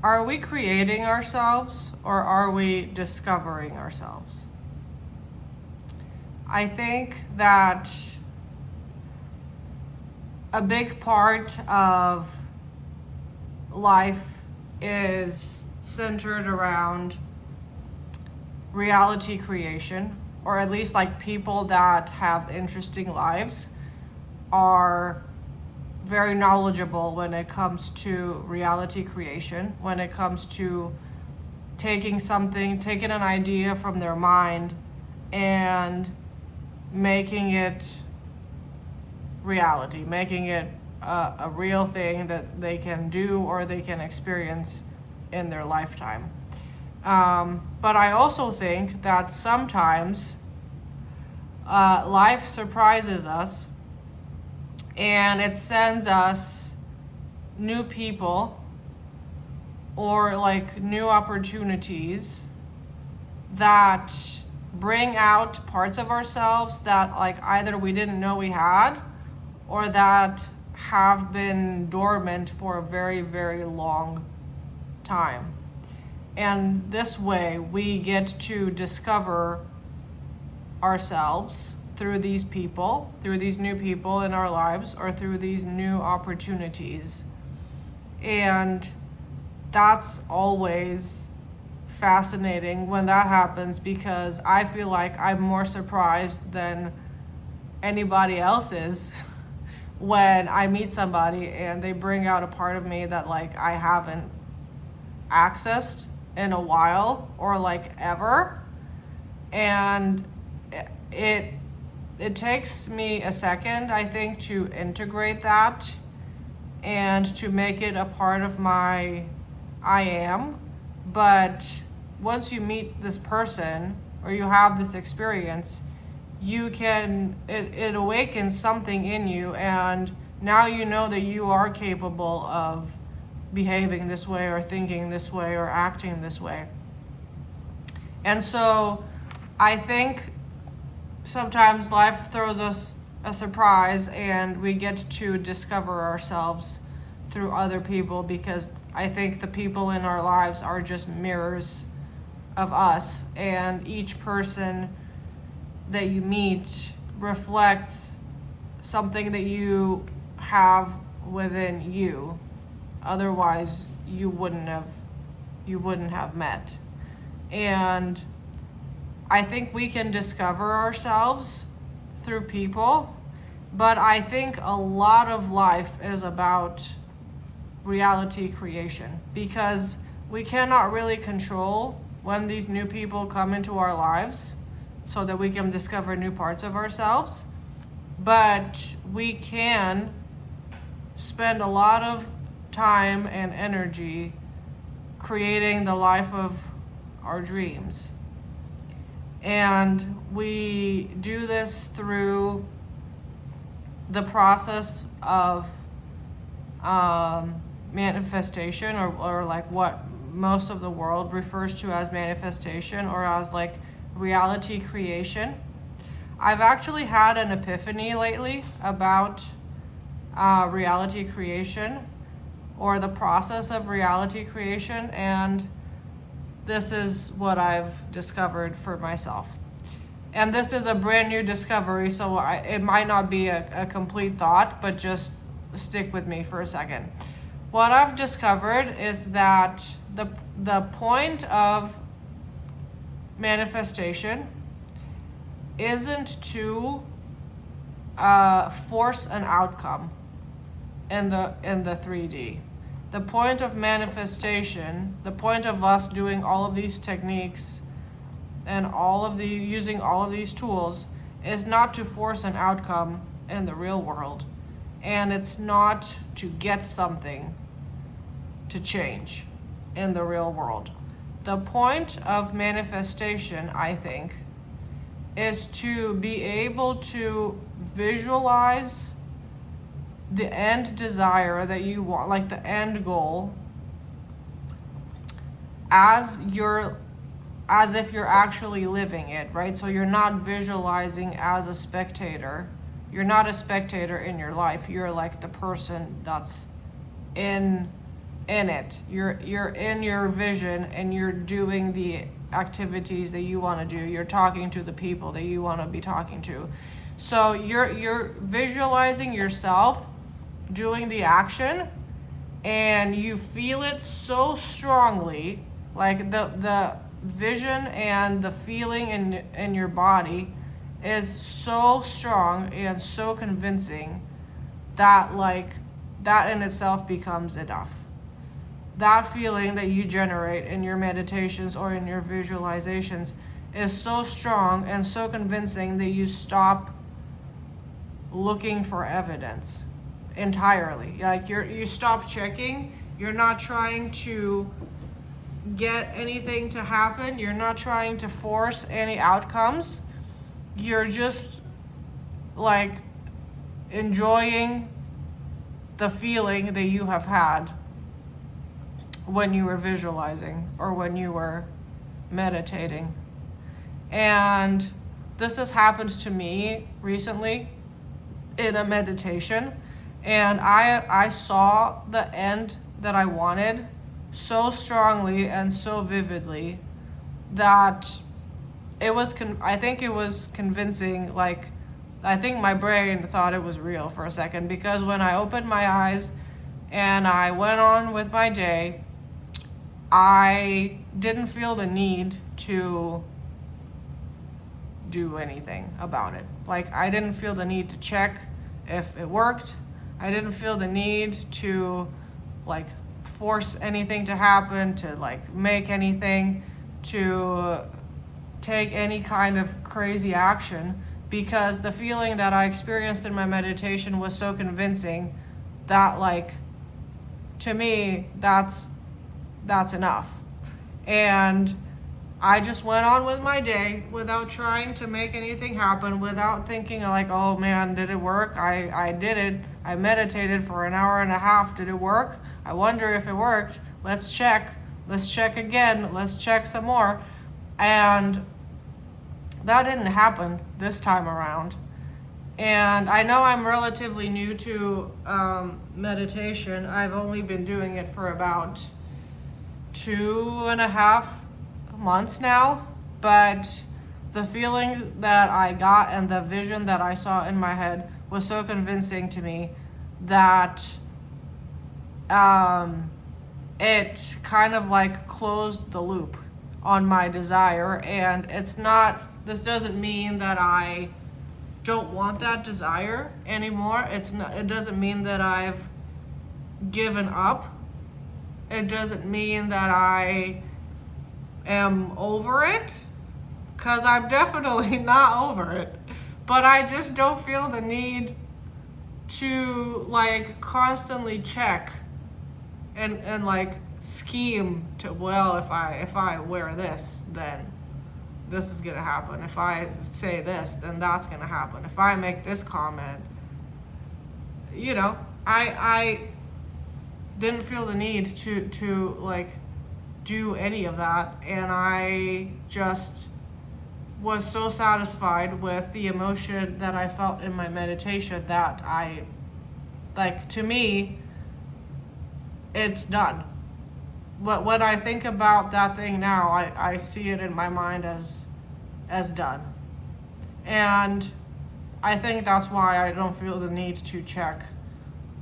Are we creating ourselves or are we discovering ourselves? I think that a big part of life is centered around reality creation, or at least like people that have interesting lives are very knowledgeable when it comes to reality creation, when it comes to taking an idea from their mind and making it reality, making it a real thing that they can do or they can experience in their lifetime. But I also think that sometimes life surprises us and it sends us new people or like new opportunities that bring out parts of ourselves that like either we didn't know we had or that have been dormant for a very, very long time. And this way we get to discover ourselves through these people, through these new people in our lives, or through these new opportunities. And that's always fascinating when that happens, because I feel like I'm more surprised than anybody else is when I meet somebody and they bring out a part of me that like I haven't accessed in a while or like ever. And it takes me a second, I think, to integrate that and to make it a part of my I am. But once you meet this person or you have this experience, it awakens something in you, and now you know that you are capable of behaving this way or thinking this way or acting this way. And so I think sometimes life throws us a surprise and we get to discover ourselves through other people, because I think the people in our lives are just mirrors of us, and each person that you meet reflects something that you have within you. Otherwise you wouldn't have met. And I think we can discover ourselves through people, but I think a lot of life is about reality creation, because we cannot really control when these new people come into our lives so that we can discover new parts of ourselves. But we can spend a lot of time and energy creating the life of our dreams. And we do this through the process of manifestation, or like what most of the world refers to as manifestation, or as like reality creation. I've actually had an epiphany lately about reality creation, or the process of reality creation, and this is what I've discovered for myself. And this is a brand new discovery, so it might not be a complete thought, but just stick with me for a second. What I've discovered is that the point of manifestation isn't to force an outcome in the 3D. The point of manifestation, the point of us doing all of these techniques and using all of these tools, is not to force an outcome in the real world, and it's not to get something to change in the real world. The point of manifestation, I think, is to be able to visualize the end desire that you want, like the end goal, as if you're actually living it, right? So you're not visualizing as a spectator. You're not a spectator in your life. You're like the person that's in in it. You're in your vision, and you're doing the activities that you want to do. You're talking to the people that you want to be talking to. So you're visualizing yourself doing the action, and you feel it so strongly, like the vision and the feeling in your body is so strong and so convincing that like that in itself becomes enough. That feeling that you generate in your meditations or in your visualizations is so strong and so convincing that you stop looking for evidence entirely. Like you stop checking. You're not trying to get anything to happen. You're not trying to force any outcomes. You're just like enjoying the feeling that you have had when you were visualizing or when you were meditating. And this has happened to me recently in a meditation, and I saw the end that I wanted so strongly and so vividly that it was I think it was convincing. Like, I think my brain thought it was real for a second, because when I opened my eyes and I went on with my day, I didn't feel the need to do anything about it. Like, I didn't feel the need to check if it worked. I didn't feel the need to like force anything to happen, to like make anything, to take any kind of crazy action, because the feeling that I experienced in my meditation was so convincing that, like, to me, that's enough. And I just went on with my day without trying to make anything happen, without thinking like, oh man, did it work? I did it. I meditated for an hour and a half. Did it work? I wonder if it worked. Let's check. Let's check again. Let's check some more. And that didn't happen this time around. And I know I'm relatively new to meditation. I've only been doing it for about 2.5 months now, but the feeling that I got and the vision that I saw in my head was so convincing to me that it kind of like closed the loop on my desire. And this doesn't mean that I don't want that desire anymore. It doesn't mean that I've given up. It doesn't mean that I am over it, because I'm definitely not over it. But I just don't feel the need to like constantly check and like scheme to, well, if I wear this, then this is gonna happen. If I say this, then that's gonna happen. If I make this comment, I didn't feel the need to like do any of that. And I just was so satisfied with the emotion that I felt in my meditation that to me, it's done. But when I think about that thing now, I see it in my mind as done. And I think that's why I don't feel the need to check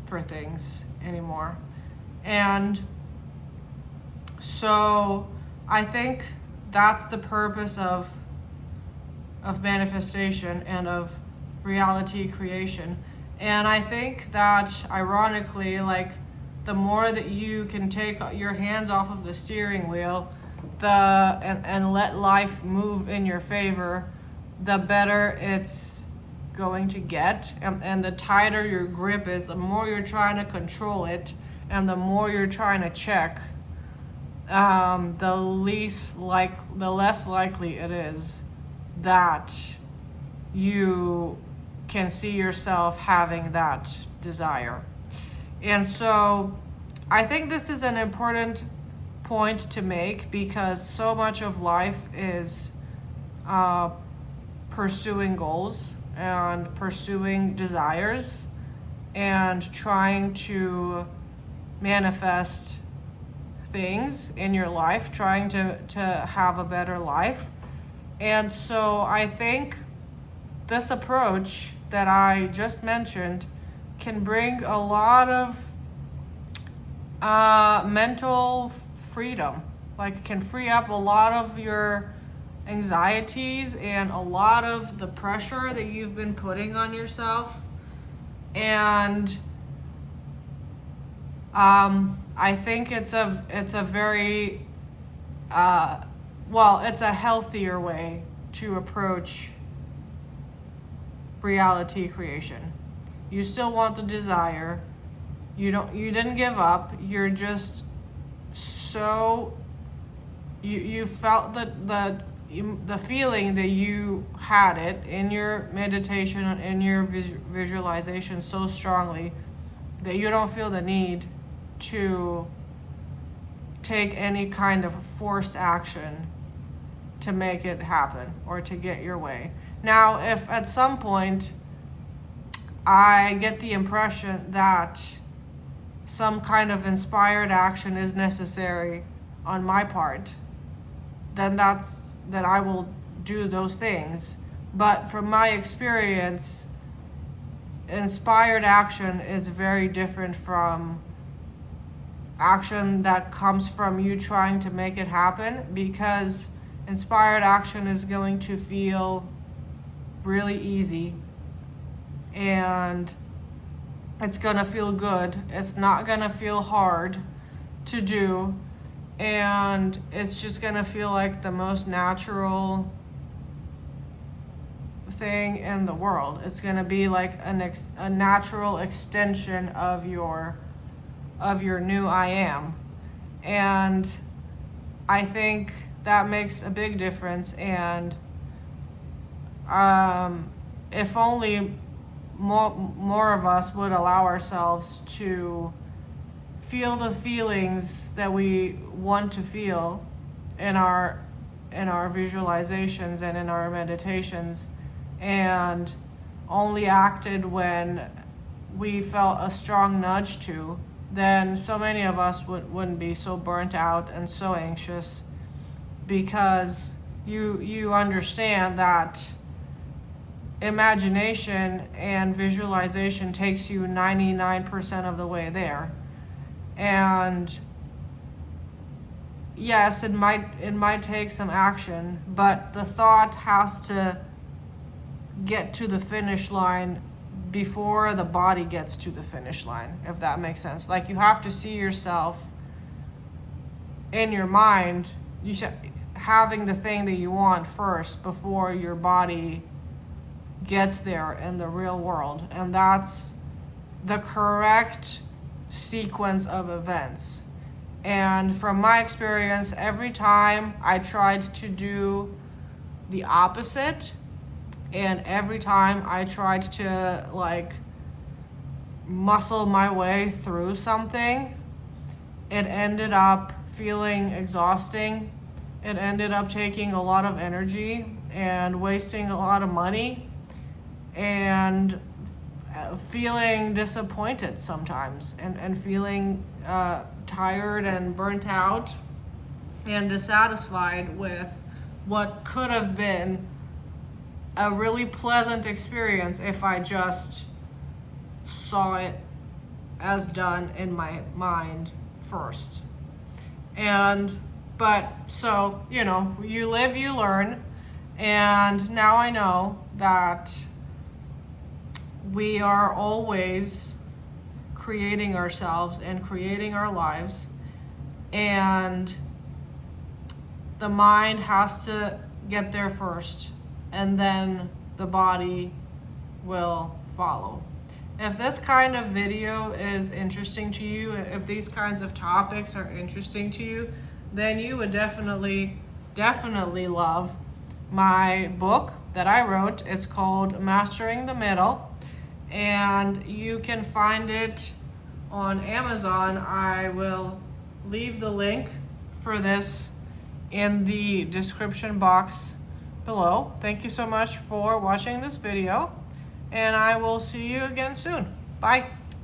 for things anymore. And so I think that's the purpose of manifestation and of reality creation. And I think that, ironically, like, the more that you can take your hands off of the steering wheel and let life move in your favor, the better it's going to get. And the tighter your grip is, the more you're trying to control it, and the more you're trying to check, the less likely it is that you can see yourself having that desire. And so I think this is an important point to make, because so much of life is pursuing goals and pursuing desires and trying to manifest things in your life, trying to have a better life. And so I think this approach that I just mentioned can bring a lot of mental freedom. Like, can free up a lot of your anxieties and a lot of the pressure that you've been putting on yourself. And I think it's a very it's a healthier way to approach reality creation. You still want the desire. You didn't give up. You're just so you felt the feeling that you had it in your meditation and in your visualization so strongly that you don't feel the need to take any kind of forced action to make it happen or to get your way. Now, if at some point I get the impression that some kind of inspired action is necessary on my part, then I will do those things. But from my experience, inspired action is very different from action that comes from you trying to make it happen, because inspired action is going to feel really easy and it's going to feel good. It's not going to feel hard to do, and it's just going to feel like the most natural thing in the world. It's going to be like a natural extension of your new I am. And I think that makes a big difference. And if only more of us would allow ourselves to feel the feelings that we want to feel in our visualizations and in our meditations, and only acted when we felt a strong nudge to, then so many of us wouldn't be so burnt out and so anxious, because you understand that imagination and visualization takes you 99% of the way there. And yes, it might take some action, but the thought has to get to the finish line before the body gets to the finish line, if that makes sense. Like, you have to see yourself in your mind, having the thing that you want first before your body gets there in the real world. And that's the correct sequence of events. And from my experience, every time I tried to do the opposite, and every time I tried to muscle my way through something, it ended up feeling exhausting. It ended up taking a lot of energy and wasting a lot of money and feeling disappointed sometimes, and feeling tired and burnt out and dissatisfied with what could have been a really pleasant experience if I just saw it as done in my mind first. But so, you live, you learn. And now I know that we are always creating ourselves and creating our lives. And the mind has to get there first, and then the body will follow. If this kind of video is interesting to you, if these kinds of topics are interesting to you, then you would definitely love my book that I wrote. It's called Mastering the Middle, and you can find it on Amazon. I will leave the link for this in the description box below. Thank you so much for watching this video, and I will see you again soon. Bye.